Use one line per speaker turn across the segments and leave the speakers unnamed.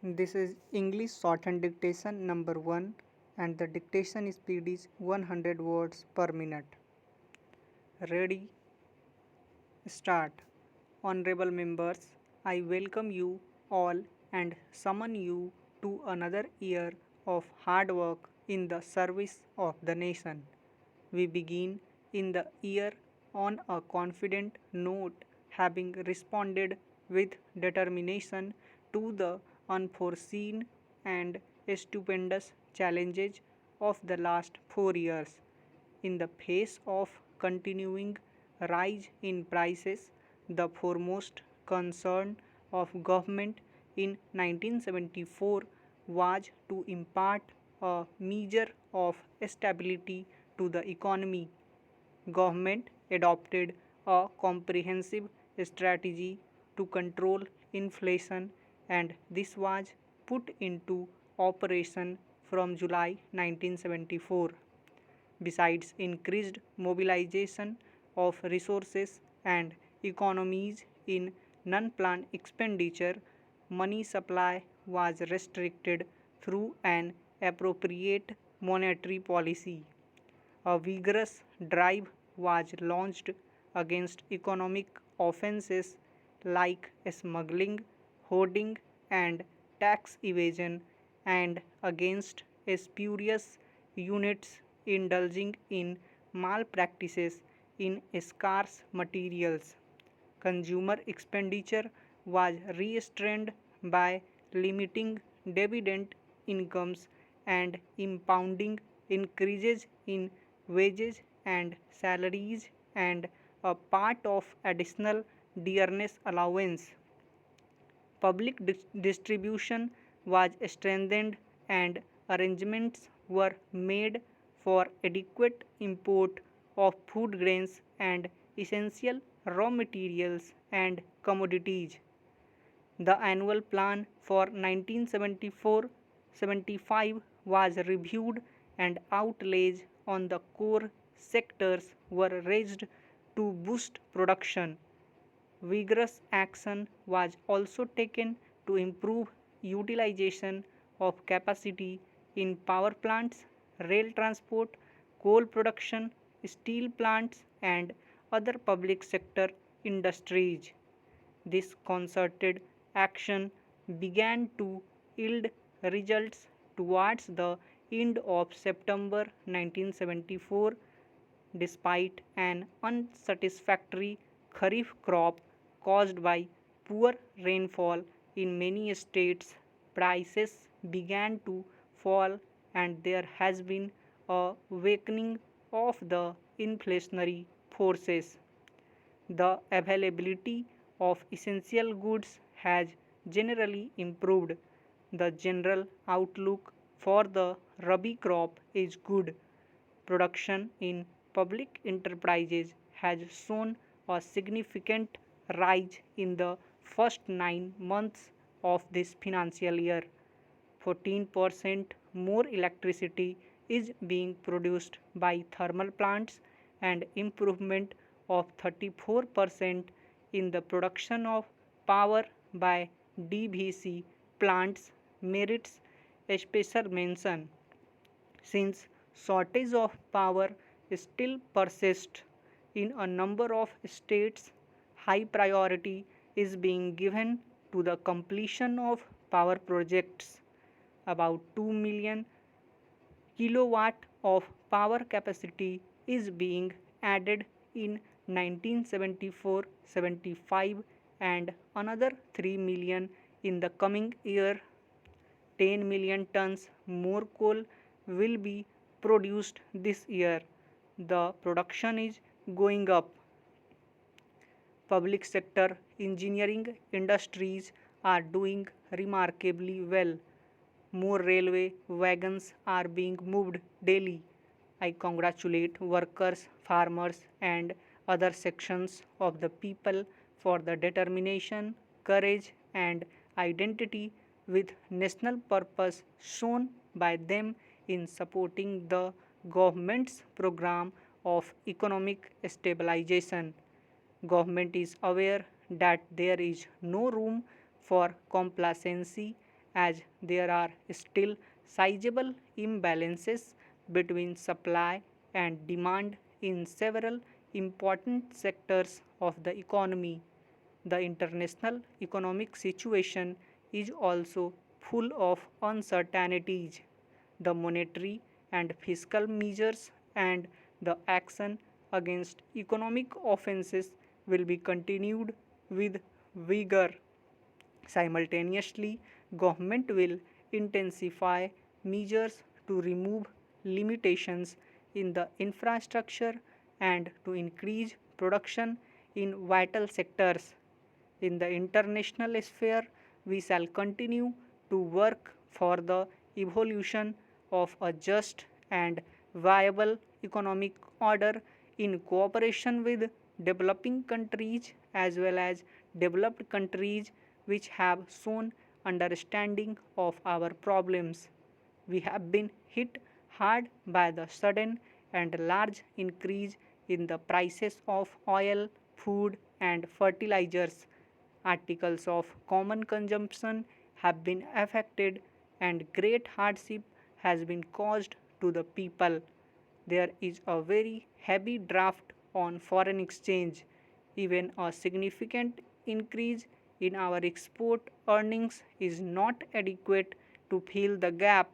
This is English shorthand dictation number 1 and the dictation speed is 100 words per minute. Ready? Start. Honorable members, I welcome you all and summon you to another year of hard work in the service of the nation. We begin in the year on a confident note, having responded with determination to the unforeseen and stupendous challenges of the last 4 years. In the face of continuing rise in prices, the foremost concern of government in 1974 was to impart a measure of stability to the economy. Government adopted a comprehensive strategy to control inflation and this was put into operation from July 1974. Besides increased mobilization of resources and economies in non-planned expenditure, money supply was restricted through an appropriate monetary policy. A vigorous drive was launched against economic offences like smuggling, hoarding, and tax evasion, and against spurious units indulging in malpractices in scarce materials. Consumer expenditure was restrained by limiting dividend incomes and impounding increases in wages and salaries and a part of additional dearness allowance. Public distribution was strengthened and arrangements were made for adequate import of food grains and essential raw materials and commodities. The annual plan for 1974-75 was reviewed and outlays on the core sectors were raised to boost production. Vigorous action was also taken to improve utilization of capacity in power plants, rail transport, coal production, steel plants, and other public sector industries. This concerted action began to yield results towards the end of September 1974. Despite an unsatisfactory kharif crop caused by poor rainfall in many states, prices began to fall and there has been a weakening of the inflationary forces. The availability of essential goods has generally improved. The general outlook for the Rabi crop is good. Production in public enterprises has shown a significant rise in the first 9 months of this financial year. 14% more electricity is being produced by thermal plants and improvement of 34% in the production of power by DVC plants merits a special mention. Since shortage of power still persists in a number of states, high priority is being given to the completion of power projects. About 2 million kilowatt of power capacity is being added in 1974-75 and another 3 million in the coming year. 10 million tons more coal will be produced this year. The production is going up. Public sector engineering industries are doing remarkably well. More railway wagons are being moved daily. I congratulate workers, farmers, and other sections of the people for the determination, courage, and identity with national purpose shown by them in supporting the government's program of economic stabilization. Government is aware that there is no room for complacency as there are still sizable imbalances between supply and demand in several important sectors of the economy. The international economic situation is also full of uncertainties. The monetary and fiscal measures and the action against economic offenses will be continued with vigor. Simultaneously, government will intensify measures to remove limitations in the infrastructure and to increase production in vital sectors. In the international sphere, we shall continue to work for the evolution of a just and viable economic order in cooperation with developing countries as well as developed countries which have shown understanding of our problems. We have been hit hard by the sudden and large increase in the prices of oil, food, and fertilizers. Articles of common consumption have been affected, and great hardship has been caused to the people. There is a very heavy draft on foreign exchange. Even a significant increase in our export earnings is not adequate to fill the gap.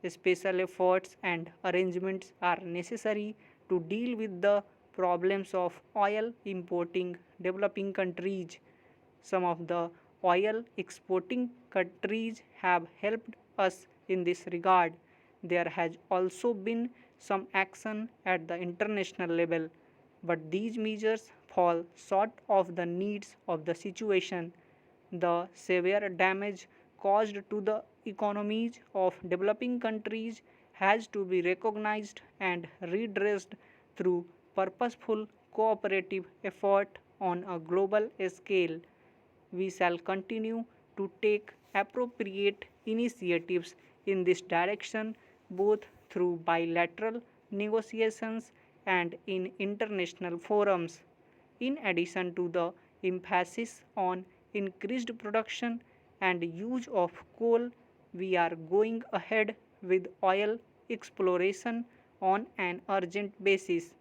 Special efforts and arrangements are necessary to deal with the problems of oil importing developing countries. Some of the oil exporting countries have helped us in this regard. There has also been some action at the international level, but these measures fall short of the needs of the situation. The severe damage caused to the economies of developing countries has to be recognized and redressed through purposeful cooperative effort on a global scale. We shall continue to take appropriate initiatives in this direction both through bilateral negotiations and in international forums. In addition to the emphasis on increased production and use of coal, we are going ahead with oil exploration on an urgent basis.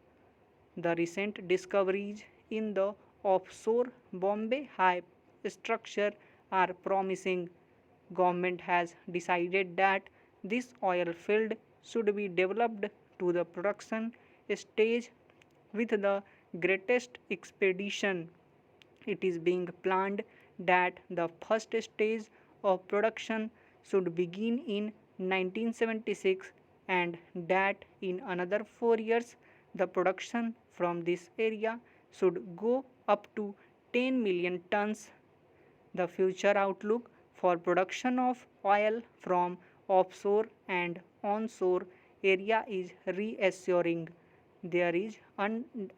The recent discoveries in the offshore Bombay High structure are promising. Government has decided that this oil field should be developed to the production stage with the greatest expedition. It is being planned that the first stage of production should begin in 1976 and that in another 4 years the production from this area should go up to 10 million tons. The future outlook for production of oil from offshore and onshore area is reassuring. There is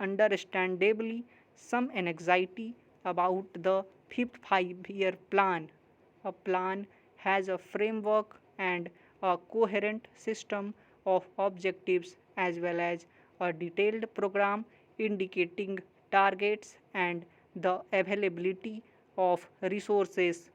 understandably some anxiety about the fifth 5 year plan. A plan has a framework and a coherent system of objectives as well as a detailed program indicating targets and the availability of resources.